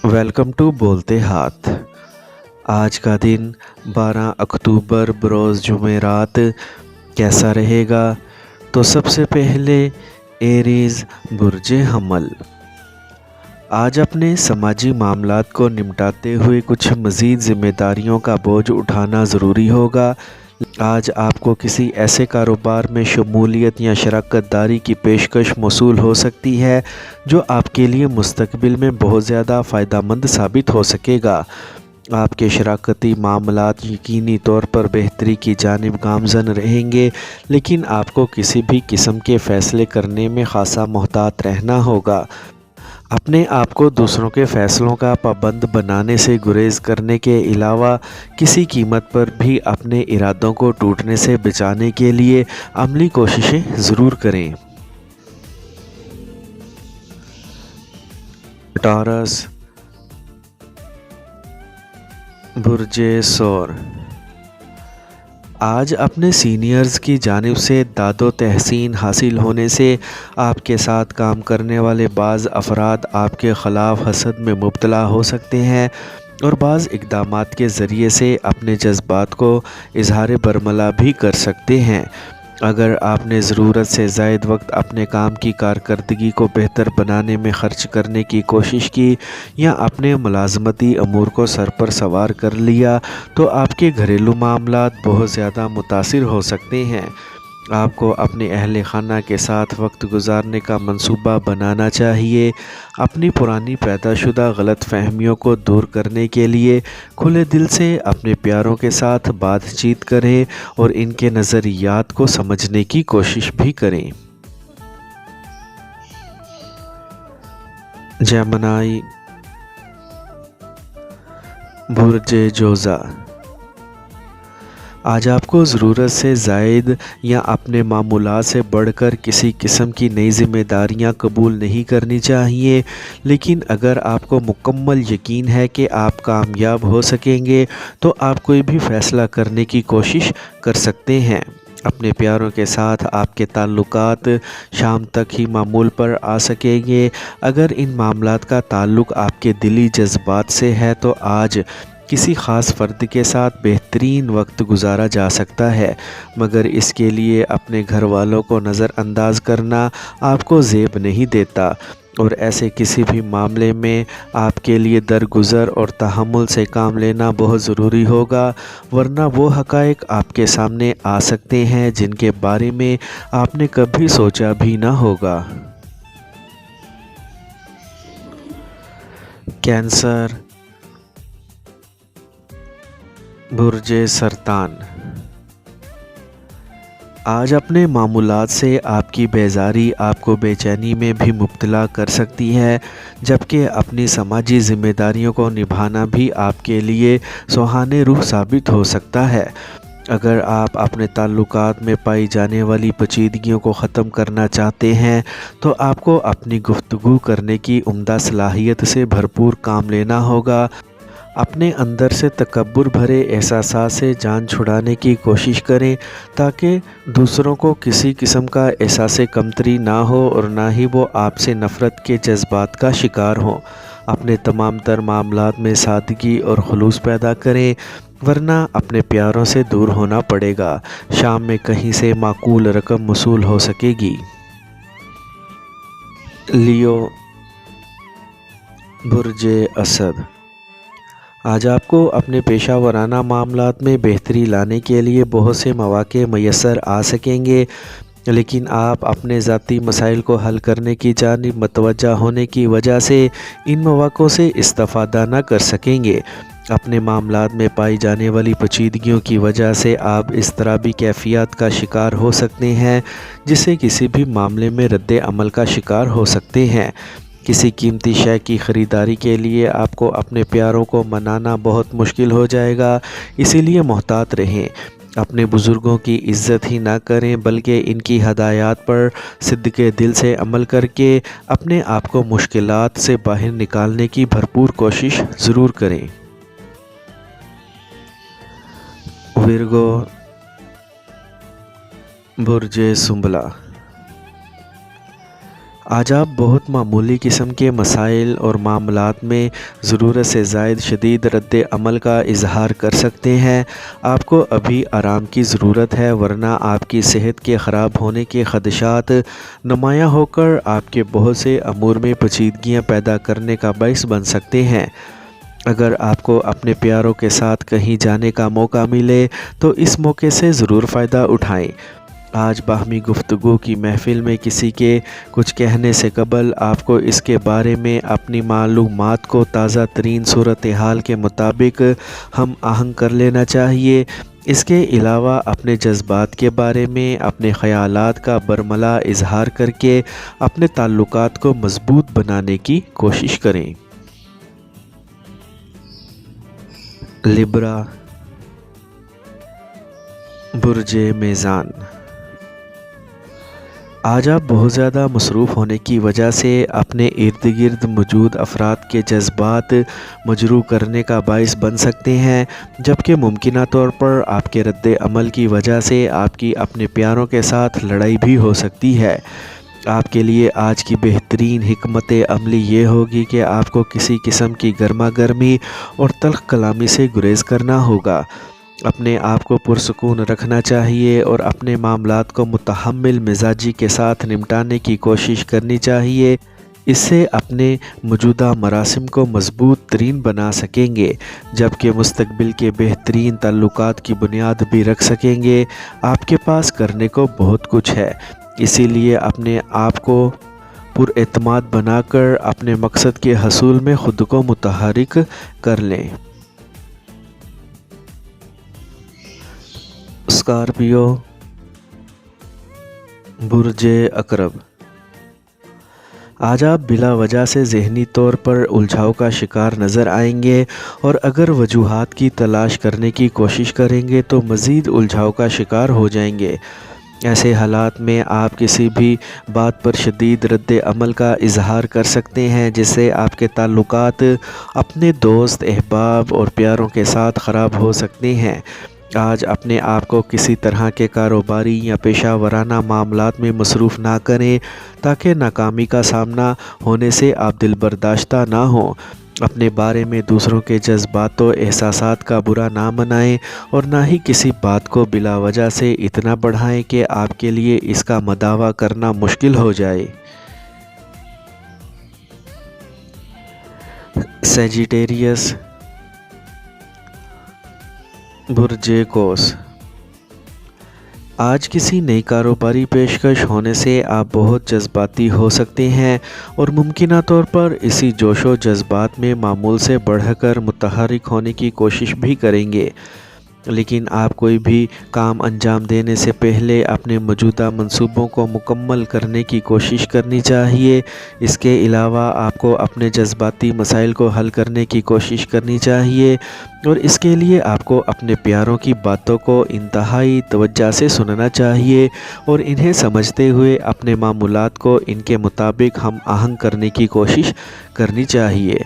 Welcome to بولتے ہاتھ۔ آج کا دن 12 اکتوبر بروز جمعرات کیسا رہے گا؟ تو سب سے پہلے ایریز برج حمل۔ آج اپنے سماجی معاملات کو نمٹاتے ہوئے کچھ مزید ذمہ داریوں کا بوجھ اٹھانا ضروری ہوگا۔ آج آپ کو کسی ایسے کاروبار میں شمولیت یا شراکت داری کی پیشکش موصول ہو سکتی ہے جو آپ کے لیے مستقبل میں بہت زیادہ فائدہ مند ثابت ہو سکے گا۔ آپ کے شراکتی معاملات یقینی طور پر بہتری کی جانب گامزن رہیں گے، لیکن آپ کو کسی بھی قسم کے فیصلے کرنے میں خاصا محتاط رہنا ہوگا۔ اپنے آپ کو دوسروں کے فیصلوں کا پابند بنانے سے گریز کرنے کے علاوہ کسی قیمت پر بھی اپنے ارادوں کو ٹوٹنے سے بچانے کے لیے عملی کوششیں ضرور کریں۔ ٹارس برج ثور۔ آج اپنے سینئرز کی جانب سے داد و تحسین حاصل ہونے سے آپ کے ساتھ کام کرنے والے بعض افراد آپ کے خلاف حسد میں مبتلا ہو سکتے ہیں اور بعض اقدامات کے ذریعے سے اپنے جذبات کو اظہار برملا بھی کر سکتے ہیں۔ اگر آپ نے ضرورت سے زائد وقت اپنے کام کی کارکردگی کو بہتر بنانے میں خرچ کرنے کی کوشش کی یا اپنے ملازمتی امور کو سر پر سوار کر لیا تو آپ کے گھریلو معاملات بہت زیادہ متاثر ہو سکتے ہیں۔ آپ کو اپنے اہل خانہ کے ساتھ وقت گزارنے کا منصوبہ بنانا چاہیے۔ اپنی پرانی پیدا شدہ غلط فہمیوں کو دور کرنے کے لیے کھلے دل سے اپنے پیاروں کے ساتھ بات چیت کریں اور ان کے نظریات کو سمجھنے کی کوشش بھی کریں۔ جیمنائی برج جوزا۔ آج آپ کو ضرورت سے زائد یا اپنے معمولات سے بڑھ کر کسی قسم کی نئی ذمہ داریاں قبول نہیں کرنی چاہیے، لیکن اگر آپ کو مکمل یقین ہے کہ آپ کامیاب ہو سکیں گے تو آپ کوئی بھی فیصلہ کرنے کی کوشش کر سکتے ہیں۔ اپنے پیاروں کے ساتھ آپ کے تعلقات شام تک ہی معمول پر آ سکیں گے۔ اگر ان معاملات کا تعلق آپ کے دلی جذبات سے ہے تو آج کسی خاص فرد کے ساتھ بہترین وقت گزارا جا سکتا ہے، مگر اس کے لیے اپنے گھر والوں کو نظر انداز کرنا آپ کو زیب نہیں دیتا، اور ایسے کسی بھی معاملے میں آپ کے لیے درگزر اور تحمل سے کام لینا بہت ضروری ہوگا، ورنہ وہ حقائق آپ کے سامنے آ سکتے ہیں جن کے بارے میں آپ نے کبھی سوچا بھی نہ ہوگا۔ کینسر برج سرطان۔ آج اپنے معمولات سے آپ کی بیزاری آپ کو بے چینی میں بھی مبتلا کر سکتی ہے، جبکہ اپنی سماجی ذمہ داریوں کو نبھانا بھی آپ کے لیے سہانے روح ثابت ہو سکتا ہے۔ اگر آپ اپنے تعلقات میں پائی جانے والی پیچیدگیوں کو ختم کرنا چاہتے ہیں تو آپ کو اپنی گفتگو کرنے کی عمدہ صلاحیت سے بھرپور کام لینا ہوگا۔ اپنے اندر سے تکبر بھرے احساسات سے جان چھڑانے کی کوشش کریں تاکہ دوسروں کو کسی قسم کا احساس کمتری نہ ہو اور نہ ہی وہ آپ سے نفرت کے جذبات کا شکار ہوں۔ اپنے تمام تر معاملات میں سادگی اور خلوص پیدا کریں، ورنہ اپنے پیاروں سے دور ہونا پڑے گا۔ شام میں کہیں سے معقول رقم وصول ہو سکے گی۔ لیو برج اسد۔ آج آپ کو اپنے پیشہ ورانہ معاملات میں بہتری لانے کے لیے بہت سے مواقع میسر آ سکیں گے، لیکن آپ اپنے ذاتی مسائل کو حل کرنے کی جانب متوجہ ہونے کی وجہ سے ان مواقعوں سے استفادہ نہ کر سکیں گے۔ اپنے معاملات میں پائی جانے والی پیچیدگیوں کی وجہ سے آپ اضطرابی کیفیات کا شکار ہو سکتے ہیں، جس سے کسی بھی معاملے میں رد عمل کا شکار ہو سکتے ہیں۔ کسی قیمتی شے کی خریداری کے لیے آپ کو اپنے پیاروں کو منانا بہت مشکل ہو جائے گا، اسی لیے محتاط رہیں۔ اپنے بزرگوں کی عزت ہی نہ کریں بلکہ ان کی ہدایات پر صدقے دل سے عمل کر کے اپنے آپ کو مشکلات سے باہر نکالنے کی بھرپور کوشش ضرور کریں۔ ورگو برج سنبلا۔ آج آپ بہت معمولی قسم کے مسائل اور معاملات میں ضرورت سے زائد شدید رد عمل کا اظہار کر سکتے ہیں۔ آپ کو ابھی آرام کی ضرورت ہے، ورنہ آپ کی صحت کے خراب ہونے کے خدشات نمایاں ہو کر آپ کے بہت سے امور میں پیچیدگیاں پیدا کرنے کا باعث بن سکتے ہیں۔ اگر آپ کو اپنے پیاروں کے ساتھ کہیں جانے کا موقع ملے تو اس موقع سے ضرور فائدہ اٹھائیں۔ آج باہمی گفتگو کی محفل میں کسی کے کچھ کہنے سے قبل آپ کو اس کے بارے میں اپنی معلومات کو تازہ ترین صورتحال کے مطابق ہم آہنگ کر لینا چاہیے۔ اس کے علاوہ اپنے جذبات کے بارے میں اپنے خیالات کا برملا اظہار کر کے اپنے تعلقات کو مضبوط بنانے کی کوشش کریں۔ لبرا، برج میزان۔ آج آپ بہت زیادہ مصروف ہونے کی وجہ سے اپنے ارد گرد موجود افراد کے جذبات مجروح کرنے کا باعث بن سکتے ہیں، جبکہ ممکنہ طور پر آپ کے رد عمل کی وجہ سے آپ کی اپنے پیاروں کے ساتھ لڑائی بھی ہو سکتی ہے۔ آپ کے لیے آج کی بہترین حکمت عملی یہ ہوگی کہ آپ کو کسی قسم کی گرما گرمی اور تلخ کلامی سے گریز کرنا ہوگا۔ اپنے آپ کو پرسکون رکھنا چاہیے اور اپنے معاملات کو متحمل مزاجی کے ساتھ نمٹانے کی کوشش کرنی چاہیے۔ اس سے اپنے موجودہ مراسم کو مضبوط ترین بنا سکیں گے، جبکہ مستقبل کے بہترین تعلقات کی بنیاد بھی رکھ سکیں گے۔ آپ کے پاس کرنے کو بہت کچھ ہے، اسی لیے اپنے آپ کو پر اعتماد بنا کر اپنے مقصد کے حصول میں خود کو متحرک کر لیں۔ اسکارپیو، برج عقرب۔ آج آپ بلا وجہ سے ذہنی طور پر الجھاؤ کا شکار نظر آئیں گے، اور اگر وجوہات کی تلاش کرنے کی کوشش کریں گے تو مزید الجھاؤ کا شکار ہو جائیں گے۔ ایسے حالات میں آپ کسی بھی بات پر شدید رد عمل کا اظہار کر سکتے ہیں، جس سے آپ کے تعلقات اپنے دوست، احباب اور پیاروں کے ساتھ خراب ہو سکتے ہیں۔ آج اپنے آپ کو کسی طرح کے کاروباری یا پیشہ ورانہ معاملات میں مصروف نہ کریں تاکہ ناکامی کا سامنا ہونے سے آپ دل برداشتہ نہ ہوں۔ اپنے بارے میں دوسروں کے جذبات و احساسات کا برا نہ منائیں، اور نہ ہی کسی بات کو بلا وجہ سے اتنا بڑھائیں کہ آپ کے لیے اس کا مداوع کرنا مشکل ہو جائے۔ سیجیٹیریس، برج قوس۔ آج کسی نئی کاروباری پیشکش ہونے سے آپ بہت جذباتی ہو سکتے ہیں، اور ممکنہ طور پر اسی جوش و جذبات میں معمول سے بڑھ کر متحرک ہونے کی کوشش بھی کریں گے۔ لیکن آپ کوئی بھی کام انجام دینے سے پہلے اپنے موجودہ منصوبوں کو مکمل کرنے کی کوشش کرنی چاہیے۔ اس کے علاوہ آپ کو اپنے جذباتی مسائل کو حل کرنے کی کوشش کرنی چاہیے، اور اس کے لیے آپ کو اپنے پیاروں کی باتوں کو انتہائی توجہ سے سننا چاہیے، اور انہیں سمجھتے ہوئے اپنے معمولات کو ان کے مطابق ہم آہنگ کرنے کی کوشش کرنی چاہیے۔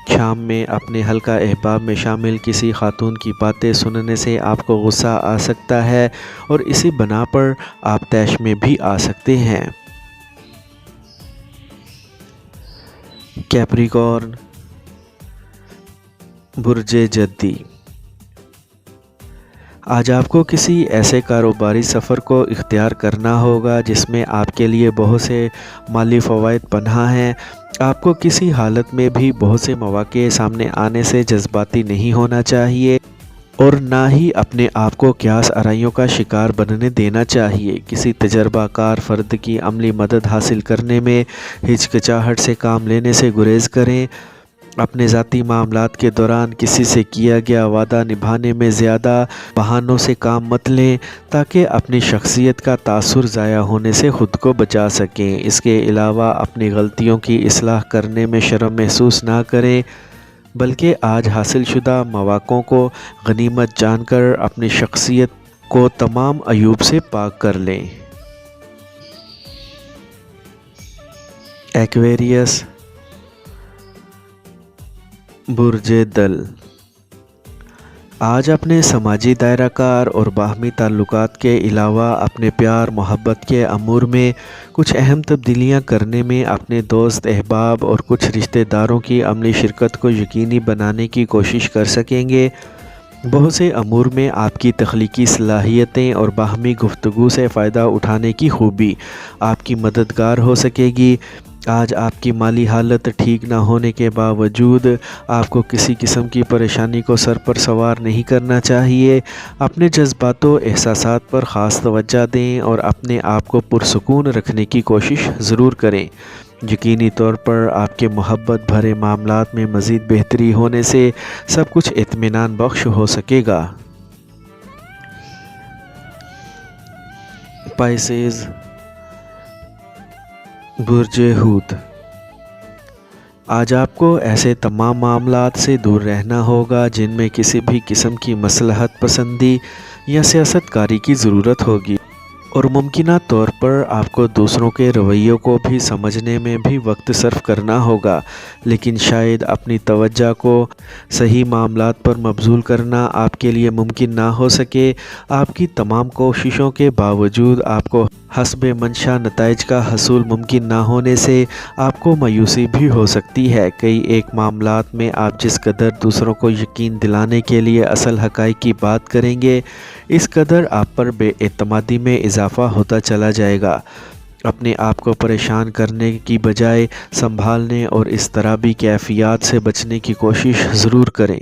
شام میں اپنے حلقہ احباب میں شامل کسی خاتون کی باتیں سننے سے آپ کو غصہ آ سکتا ہے، اور اسی بنا پر آپ طیش میں بھی آ سکتے ہیں۔ کیپریکارن، برج جدی۔ آج آپ کو کسی ایسے کاروباری سفر کو اختیار کرنا ہوگا جس میں آپ کے لیے بہت سے مالی فوائد پنہاں ہیں۔ آپ کو کسی حالت میں بھی بہت سے مواقع سامنے آنے سے جذباتی نہیں ہونا چاہیے، اور نہ ہی اپنے آپ کو قیاس آرائیوں کا شکار بننے دینا چاہیے۔ کسی تجربہ کار فرد کی عملی مدد حاصل کرنے میں ہچکچاہٹ سے کام لینے سے گریز کریں۔ اپنے ذاتی معاملات کے دوران کسی سے کیا گیا وعدہ نبھانے میں زیادہ بہانوں سے کام مت لیں تاکہ اپنی شخصیت کا تاثر ضائع ہونے سے خود کو بچا سکیں۔ اس کے علاوہ اپنی غلطیوں کی اصلاح کرنے میں شرم محسوس نہ کریں، بلکہ آج حاصل شدہ مواقعوں کو غنیمت جان کر اپنی شخصیت کو تمام عیوب سے پاک کر لیں۔ ایکویریس، برج دل۔ آج اپنے سماجی دائرہ کار اور باہمی تعلقات کے علاوہ اپنے پیار محبت کے امور میں کچھ اہم تبدیلیاں کرنے میں اپنے دوست احباب اور کچھ رشتہ داروں کی عملی شرکت کو یقینی بنانے کی کوشش کر سکیں گے۔ بہت سے امور میں آپ کی تخلیقی صلاحیتیں اور باہمی گفتگو سے فائدہ اٹھانے کی خوبی آپ کی مددگار ہو سکے گی۔ آج آپ کی مالی حالت ٹھیک نہ ہونے کے باوجود آپ کو کسی قسم کی پریشانی کو سر پر سوار نہیں کرنا چاہیے۔ اپنے جذبات و احساسات پر خاص توجہ دیں اور اپنے آپ کو پرسکون رکھنے کی کوشش ضرور کریں۔ یقینی طور پر آپ کے محبت بھرے معاملات میں مزید بہتری ہونے سے سب کچھ اطمینان بخش ہو سکے گا۔ پائسیز، برج حوت، آج آپ کو ایسے تمام معاملات سے دور رہنا ہوگا جن میں کسی بھی قسم کی مصلحت پسندی یا سیاست کاری کی ضرورت ہوگی، اور ممکنہ طور پر آپ کو دوسروں کے رویوں کو بھی سمجھنے میں بھی وقت صرف کرنا ہوگا، لیکن شاید اپنی توجہ کو صحیح معاملات پر مبذول کرنا آپ کے لیے ممکن نہ ہو سکے۔ آپ کی تمام کوششوں کے باوجود آپ کو حسب منشا نتائج کا حصول ممکن نہ ہونے سے آپ کو مایوسی بھی ہو سکتی ہے۔ کئی ایک معاملات میں آپ جس قدر دوسروں کو یقین دلانے کے لیے اصل حقائق کی بات کریں گے، اس قدر آپ پر بے اعتمادی میں اضافہ ہوتا چلا جائے گا۔ اپنے آپ کو پریشان کرنے کی بجائے سنبھالنے اور اضطرابی کیفیات سے بچنے کی کوشش ضرور کریں۔